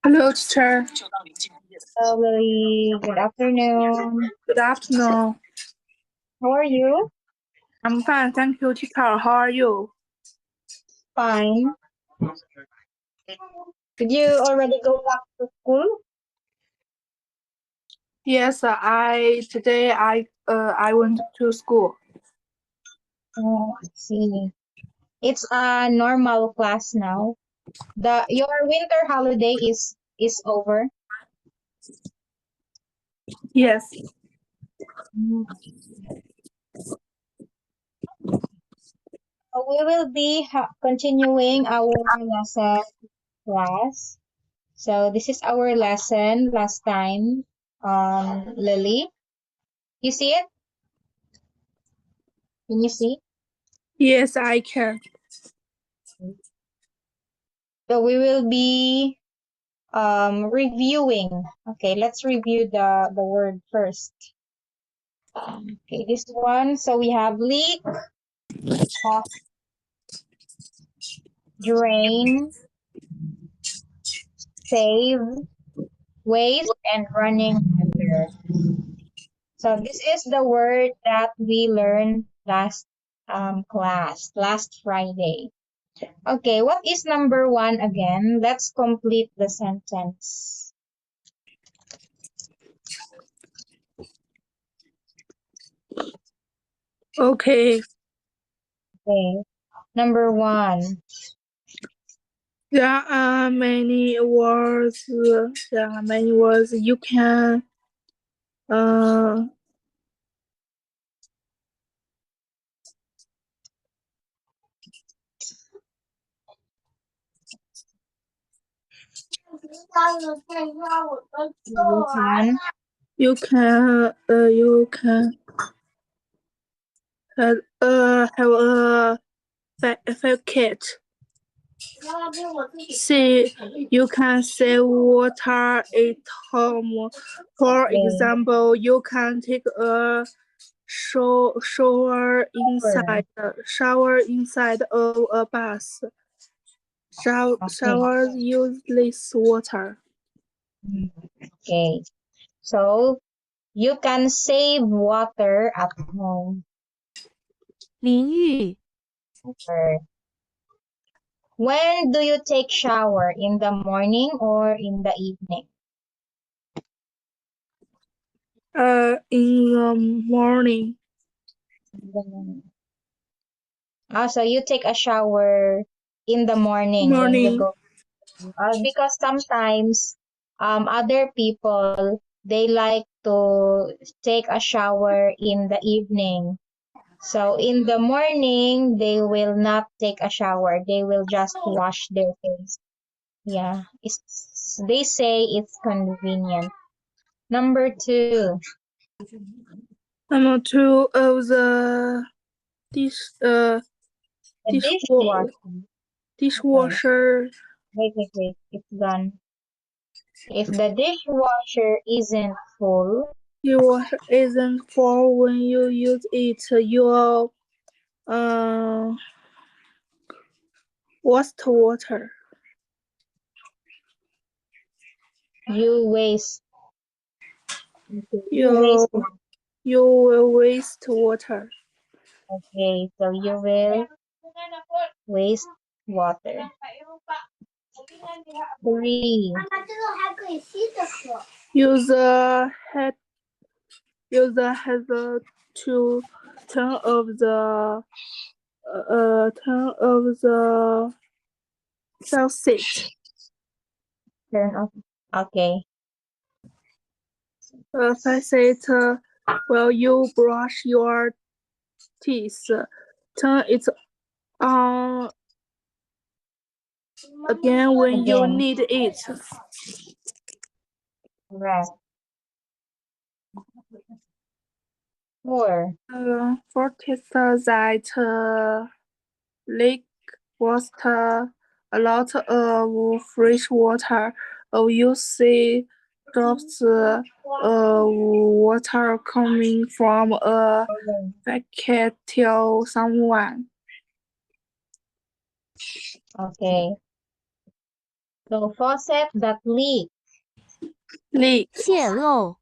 Hello, teacher. Lily. Good afternoon. Good afternoon. How are you? I'm fine, thank you, teacher. How are you? Fine. Did you already go back to school? Yes, today I went to school. Oh, I see. It's a normal class now. Your winter holiday is over. Yes. Mm. So we will be continuing our lesson class. So this is our lesson last time. Lily, you see it? Can you see? Yes, I can. So we will be reviewing. Okay, let's review the word first. Okay, this one. So we have leak, cough, drain, save, waste, and running under. So this is the word that we learned last class, last Friday. Okay, what is number one again? Let's complete the sentence. Okay. Okay, number one. There are many words. You can you can have a facet. See, you can save water at home. For example, you can take a shower inside of a bath. Showers use less water. Okay, so you can save water at home. 淋浴 When do you take shower? In the morning or in the evening? In the morning. So you take a shower in the morning when you go. Because sometimes other people, they like to take a shower in the evening. So in the morning, they will not take a shower. They will just wash their face. Yeah, they say it's convenient. Number two. Number two of the dishwasher. Wait. It's done. If the dishwasher isn't full, Dishwasher isn't full when you use it. You'll waste water. you waste. You will waste water. Okay, so you will waste water. 3. User has to turn off the faucet. Turn off. Okay. Faucet while you brush your teeth. Turn it on again when you need it. Right. 4. Forget that lake was a lot of fresh water. You see drops of water coming from a bucket till someone. Okay. So faucet that leak. Leak. 泄漏，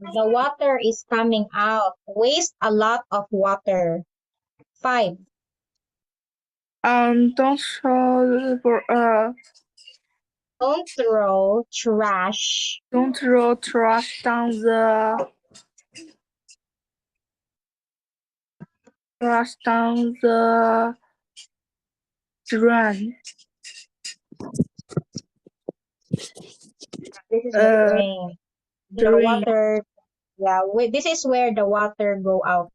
The water is coming out. Waste a lot of water. 5. Don't Don't throw trash. don't throw trash down the drain. This is the drain. The Drain. water, yeah, this is where the water go out.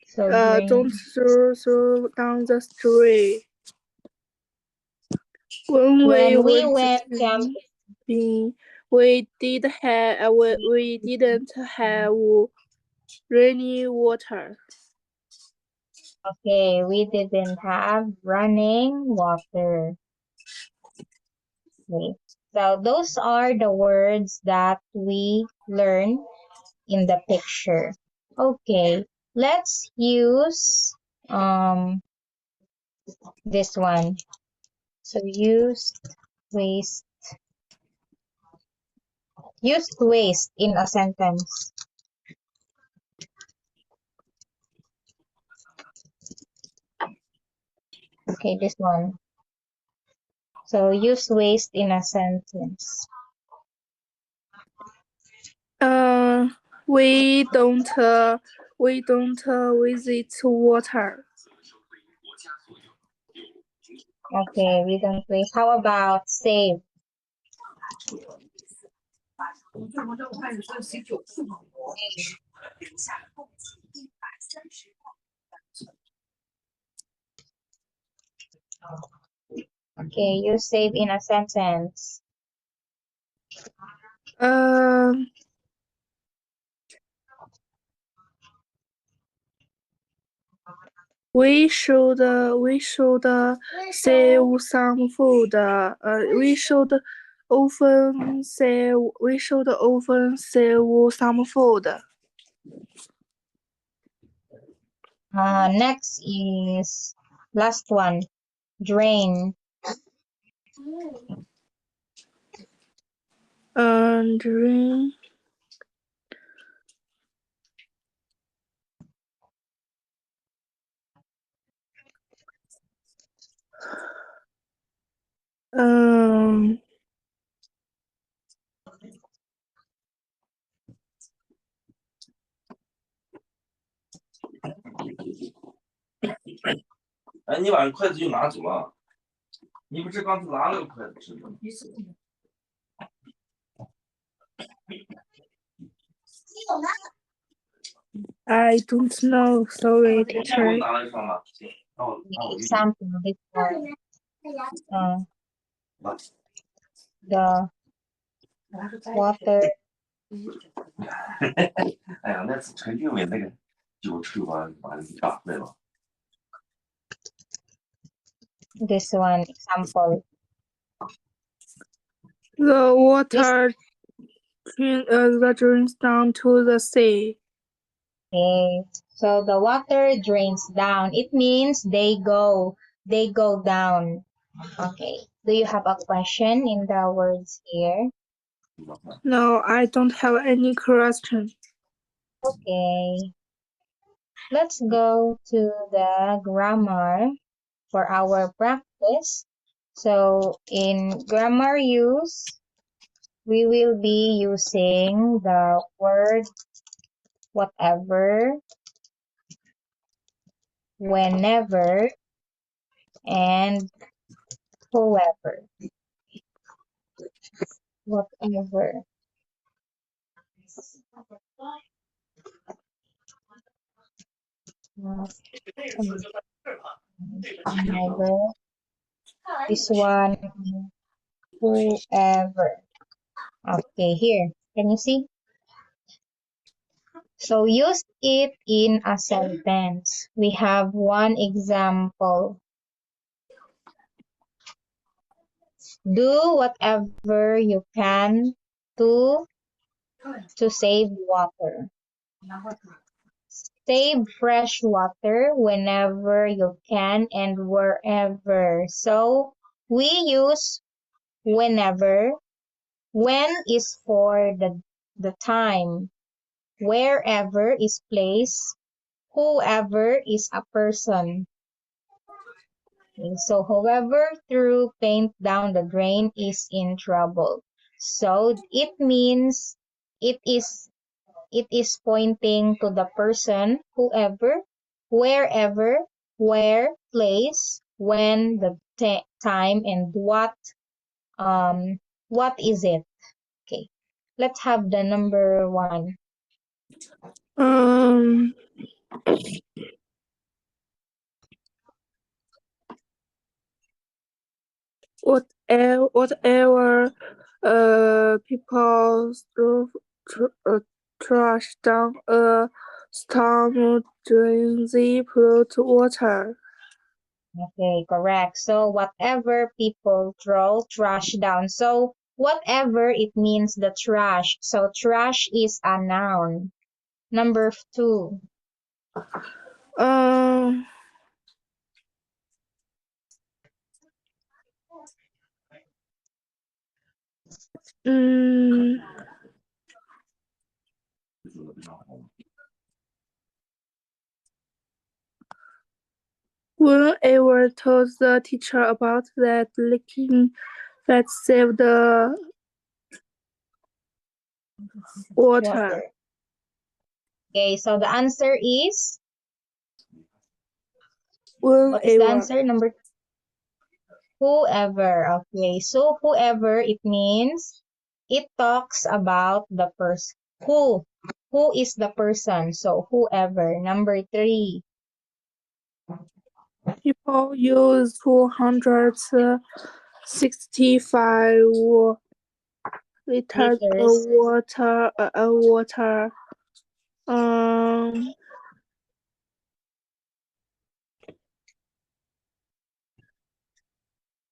So drain. Don't throw down the street. When we went camping, we didn't have rainy water. okay, we didn't have running water. Okay. So those are the words that we learn in the picture. Okay, let's use this one. So used waste in a sentence. Okay, this one. So use waste in a sentence. We don't visit water. Okay, we don't waste. How about save? Okay, you save in a sentence. We should save some food. We should often save some food. Next is last one. Drain. Drain.哎，你把筷子又拿走了，你不是刚才拿了个筷子吃的吗？ I don't know. Sorry, 我 teacher. 拿了一双了，行，那我Example, this one. The water. 哎呀，那次陈俊伟那个酒吹完，把你打坏了。 This one, example. The water drains down to the sea. Okay, so the water drains down. It means they go down. Okay, do you have a question in the words here? No, I don't have any question. Okay, let's go to the grammar for our practice. So in grammar use, we will be using the word whatever, whenever, and whoever. Whatever. Whenever. This one, whoever. Okay, here. Can you see? So use it in a sentence. We have one example. Do whatever you can to save water. Save fresh water whenever you can and wherever. So we use whenever. When is for the time. Wherever is place. Whoever is a person. Okay, so whoever threw paint down the drain is in trouble. So it means it is pointing to the person, whoever, wherever, where, place, when, the time, and what is it? Okay, let's have the number 1. Um, whatever people trash down a storm drain, they put water. Okay, correct. So whatever people throw trash down. So whatever, it means the trash. So trash is a noun. Number 2. Um, mm, Whenever told the teacher about that leaking that saved the water. Okay, so the answer is, what is the Whenever. answer? Number 2. Whoever. Okay, so whoever, it means it talks about the person. Who is the person? So whoever. Number 3. People use 265 liters Liters. of water. Um,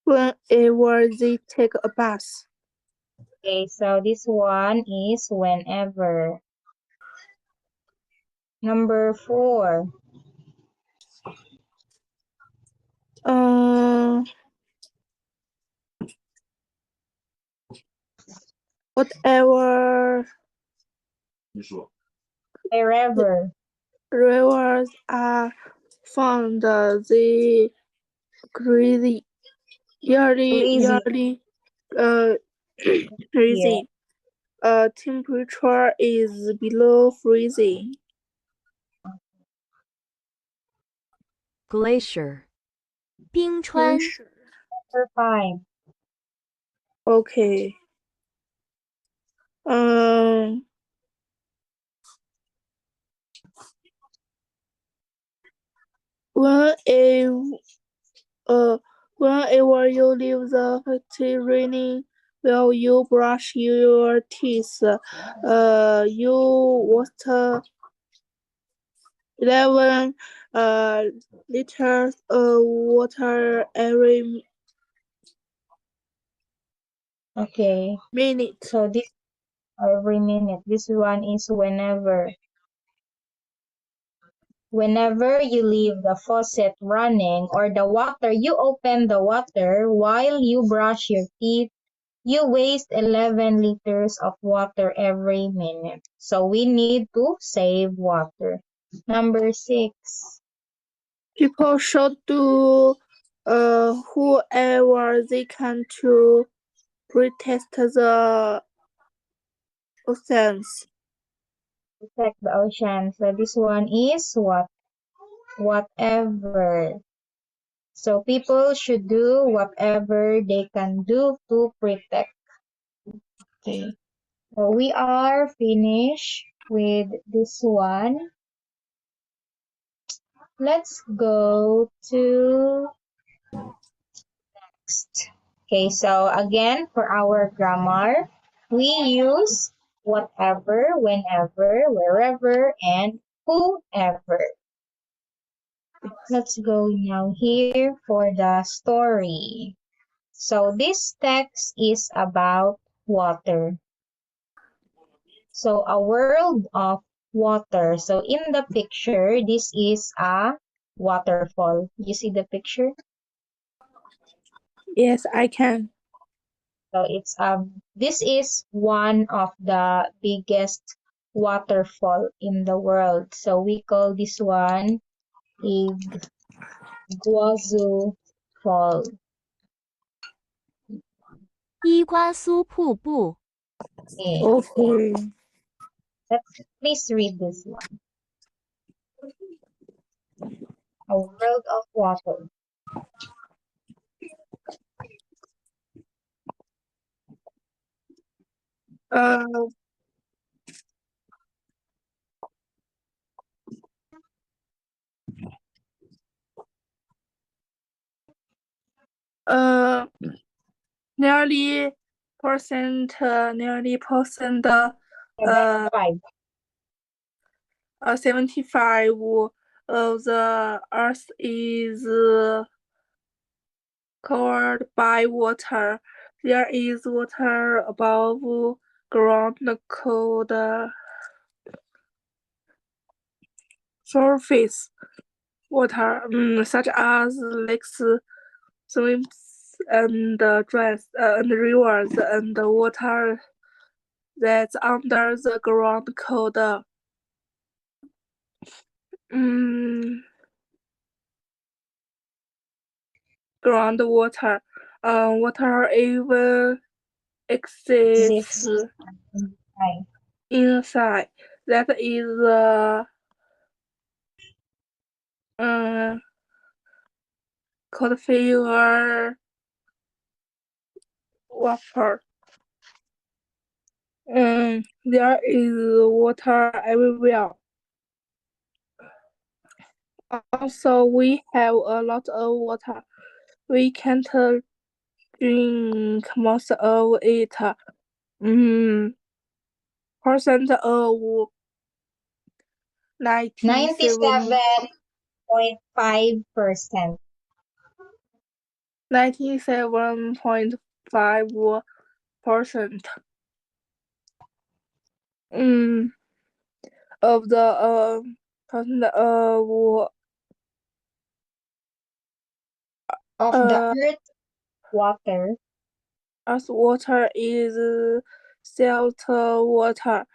whenever they take a bath. Okay, so this one is whenever. Number 4. Whatever 你说 Wherever. rivers are found, they crazy yearly uh Yeah. freezing. Temperature is below freezing. glacier 冰川 Number 5. Okay. Um. When a Whenever you leave the factory raining, will you brush your teeth? You water 11 liters of water every Okay, minute. so this every minute. This one is whenever. Whenever you leave the faucet running or the water, you open the water while you brush your teeth, you waste 11 liters of water every minute. So we need to save water. Number 6. People should do whoever they can to protect the oceans. Protect the ocean. So this one is what? Whatever. So people should do whatever they can do to protect. Okay. So we are finished with this one. Let's go to next. Okay, so again, for our grammar, we use whatever, whenever, wherever, and whoever. Let's go now here for the story. So this text is about water. So a world of water. So in the picture, this is a waterfall. You see the picture? Yes, I can. So this is one of the biggest waterfall in the world. So we call this one Iguazu Fall. 伊瓜苏瀑布， Okay. Okay. Please read this one. A world of water. Uh, uh, nearly percent, 5. 75 of the Earth is covered by water. There is water above ground called surface water, such as lakes, swamps, and drains, and rivers, and water that's under the ground called groundwater. Water even exists Exists inside. inside. That is the cold fever vapor. There is water everywhere. Also, we have a lot of water. We can't drink most of it. Percent of 97 97.5%. 97.5% of the percent Of the uh earth water, Earth water is salt water,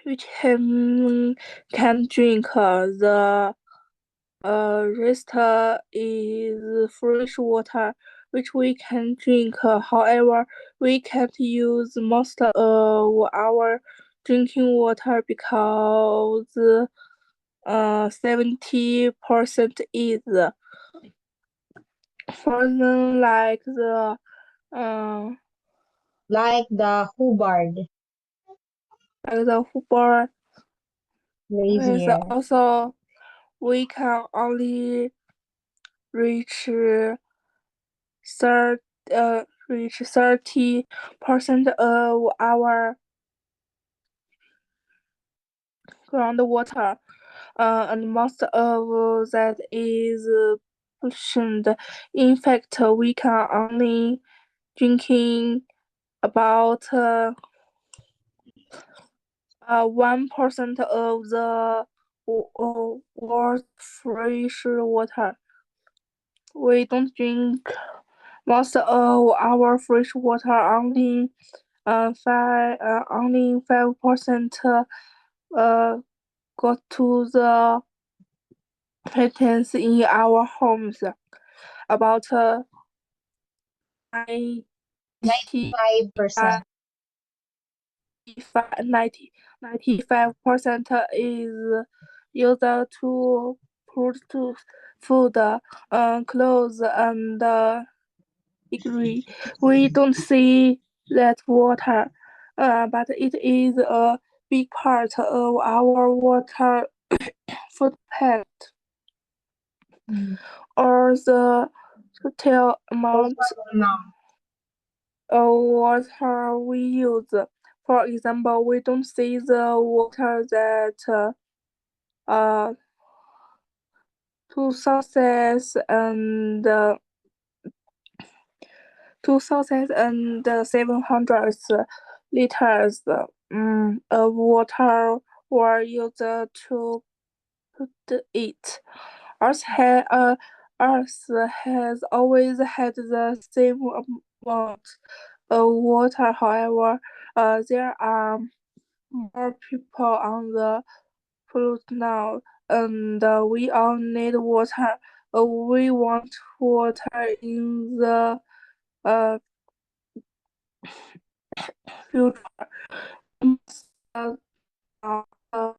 which can drink. The rest is fresh water, which we can drink. However, we can't use most of our drinking water because 70% is frozen like the Hubbard Hooper. Glacier. Also, we can only reach third reach 30% of our groundwater, and most of that is pollution. In fact, we can only drinking about 1% of the world's fresh water. We don't drink most of our fresh water. Only 5% go to the plants in our homes. About 90 95%. 95% is used to produce food, clothes, and degree. We don't see that water, but it is a big part of our water footprint, or the total amount of water we use. For example, we don't see the water that uh 2700s liters of water were used to put it. Earth has always had the same amount of water. However, there are more people on the planet now, and we all need water. We want water in the future. Uh, uh,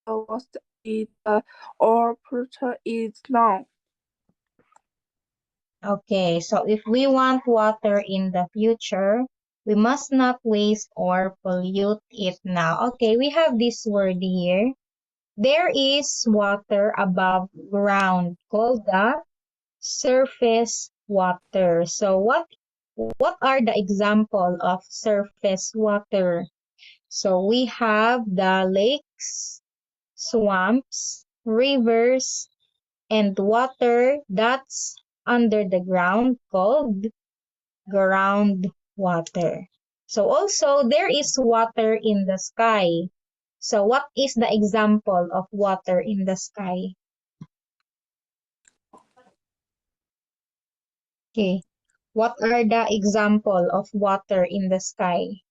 what it or put it now. Okay, so if we want water in the future, we must not waste or pollute it now. Okay, we have this word here. There is water above ground called the surface water. So what are the example of surface water? So we have the lakes, swamps, rivers, and water that's under the ground called groundwater. So also there is water in the sky. So what is the example of water in the sky? Okay. What are the example of water in the sky?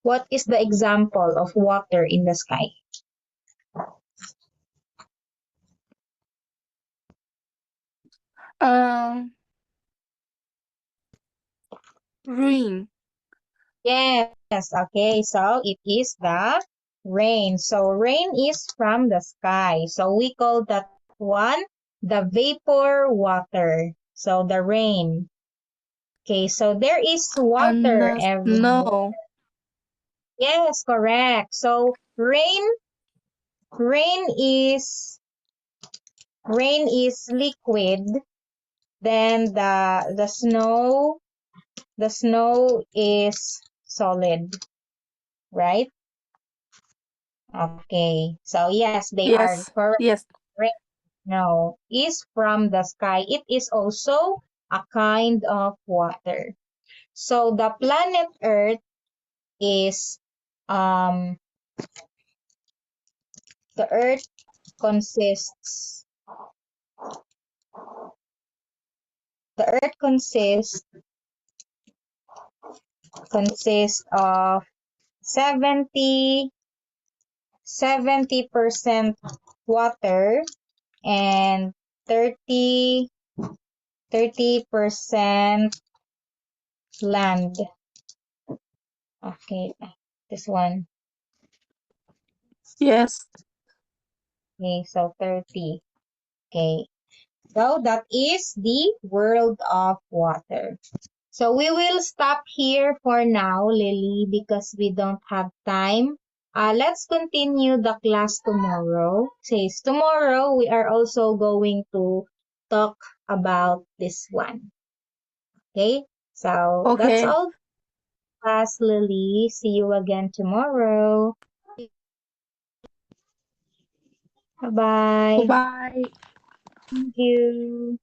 What is the example of water in the sky? Rain. Yes, okay, so it is the rain. So rain is from the sky. So we call that one the vapor water. So the rain. Okay, so there is water And everywhere. snow. Yes, correct. So rain is liquid. Then the snow is solid, right? Okay. So yes, they are Yes. correct. Yes. Rain, no, is from the sky. It is also a kind of water. So the planet Earth is the Earth consists the Earth consists of 70 70% water and 30% land. Okay, this one. Yes. Okay, so 30. Okay, so that is the world of water. So we will stop here for now, Lily, because we don't have time. Let's continue the class tomorrow. Says tomorrow we are also going to talk about this one. Okay, so that's Okay. all, class, Lily. See you again tomorrow. Bye-bye. Goodbye. Thank you.